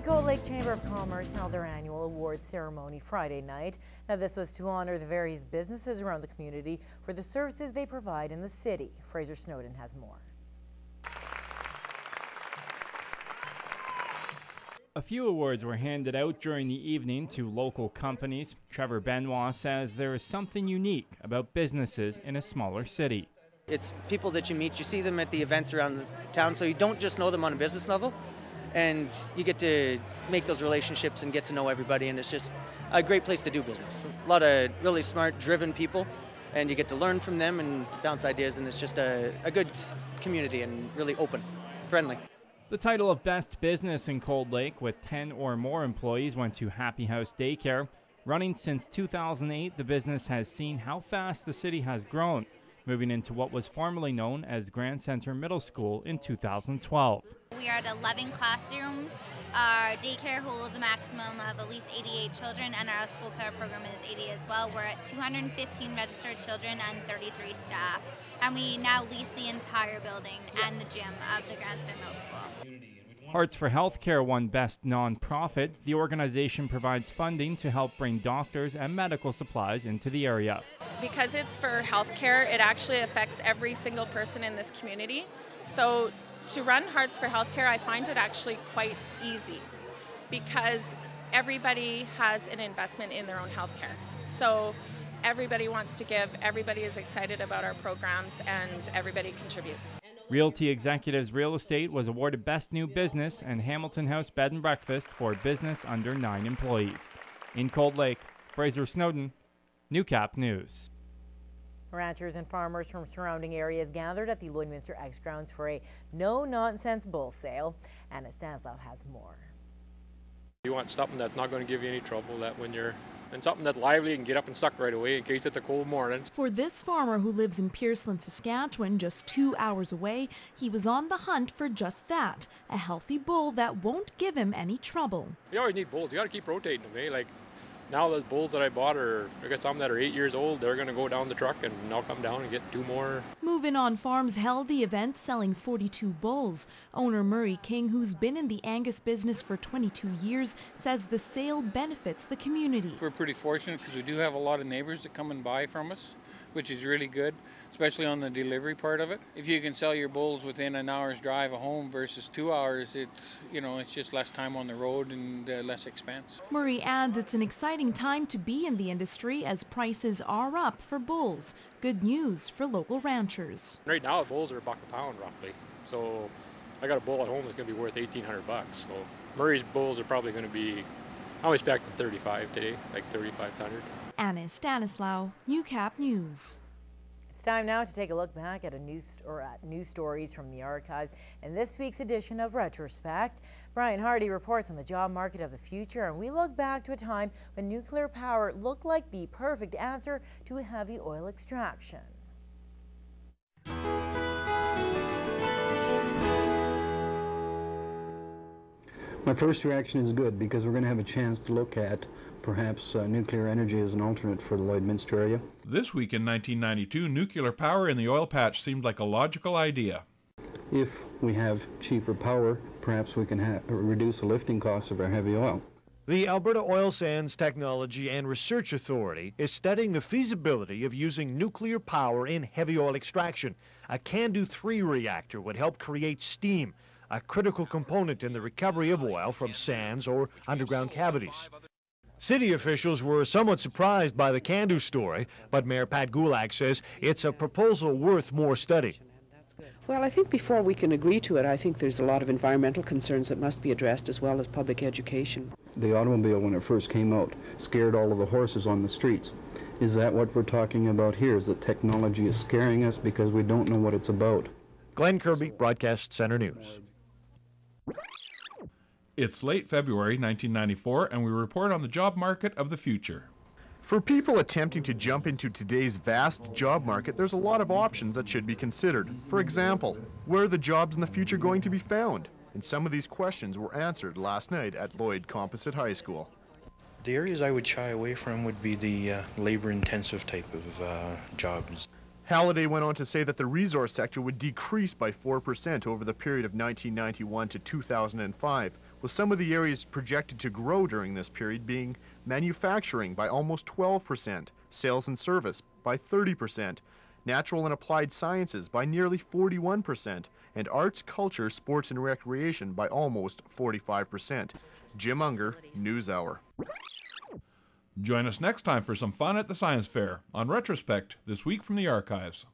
Cold Lake Chamber of Commerce held their annual awards ceremony Friday night. Now, this was to honor the various businesses around the community for the services they provide in the city. Fraser Snowden has more. A few awards were handed out during the evening to local companies. Trevor Benoit says there is something unique about businesses in a smaller city. It's people that you meet. You see them at the events around the town, so you don't just know them on a business level. And you get to make those relationships and get to know everybody, and it's just a great place to do business. A lot of really smart, driven people, and you get to learn from them and bounce ideas, and it's just a good community and really open, friendly. The title of Best Business in Cold Lake with 10 or more employees went to Happy House Daycare. Running since 2008, the business has seen how fast the city has grown, moving into what was formerly known as Grand Center Middle School in 2012. We are at 11 classrooms. Our daycare holds a maximum of at least 88 children, and our school care program is 80 as well. We're at 215 registered children and 33 staff. And we now lease the entire building and the gym of the Grand Center Middle School. Hearts for Healthcare won Best Nonprofit. The organization provides funding to help bring doctors and medical supplies into the area. Because it's for healthcare, it actually affects every single person in this community. So to run Hearts for Healthcare, I find it actually quite easy because everybody has an investment in their own healthcare. So everybody wants to give, everybody is excited about our programs, and everybody contributes. Realty Executives Real Estate was awarded Best New Business, and Hamilton House Bed and Breakfast for business under 9 employees. In Cold Lake, Fraser Snowden, Newcap News. Ranchers and farmers from surrounding areas gathered at the Lloydminster X grounds for a no-nonsense bull sale. Anna Stanislaw has more. You want something that's not going to give you any trouble, and something that's lively and get up and suck right away in case it's a cold morning. For this farmer who lives in Pierceland, Saskatchewan, just 2 hours away, he was on the hunt for just that, a healthy bull that won't give him any trouble. You always need bulls. You got to keep rotating them, eh? Like now those bulls that I bought I got some that are 8 years old. They're going to go down the truck and I'll come down and get 2 more. Moving On Farms held the event selling 42 bulls. Owner Murray King, who's been in the Angus business for 22 years, says the sale benefits the community. We're pretty fortunate because we do have a lot of neighbors that come and buy from us, which is really good, especially on the delivery part of it. If you can sell your bulls within an hour's drive of home versus 2 hours, it's just less time on the road and less expense. Murray adds it's an exciting time to be in the industry as prices are up for bulls. Good news for local ranchers. Right now the bulls are $1 a pound roughly. So I got a bull at home that's going to be worth $1,800. So Murray's bulls are probably going to be, I'm expecting 35 today, like 3,500. Anna Stanislaw, Newcap News. It's time now to take a look back at news stories from the archives in this week's edition of Retrospect. Brian Hardy reports on the job market of the future, and we look back to a time when nuclear power looked like the perfect answer to heavy oil extraction. My first reaction is good because we're going to have a chance to look at perhaps nuclear energy as an alternate for the Lloydminster area. This week in 1992, nuclear power in the oil patch seemed like a logical idea. If we have cheaper power, perhaps we can reduce the lifting costs of our heavy oil. The Alberta Oil Sands Technology and Research Authority is studying the feasibility of using nuclear power in heavy oil extraction. A CANDU 3 reactor would help create steam, a critical component in the recovery of oil from sands or underground cavities. City officials were somewhat surprised by the CANDU story, but Mayor Pat Gulak says it's a proposal worth more study. Well, I think before we can agree to it, I think there's a lot of environmental concerns that must be addressed as well as public education. The automobile, when it first came out, scared all of the horses on the streets. Is that what we're talking about here? Is that technology is scaring us because we don't know what it's about? Glenn Kirby, Broadcast Center News. It's late February 1994, and we report on the job market of the future. For people attempting to jump into today's vast job market, there's a lot of options that should be considered. For example, where are the jobs in the future going to be found? And some of these questions were answered last night at Lloyd Composite High School. The areas I would shy away from would be the labor-intensive type of jobs. Halliday went on to say that the resource sector would decrease by 4% over the period of 1991 to 2005, with some of the areas projected to grow during this period being manufacturing by almost 12%, sales and service by 30%, natural and applied sciences by nearly 41%, and arts, culture, sports, and recreation by almost 45%. Jim Unger, NewsHour. Join us next time for some fun at the Science Fair on Retrospect, this week from the archives.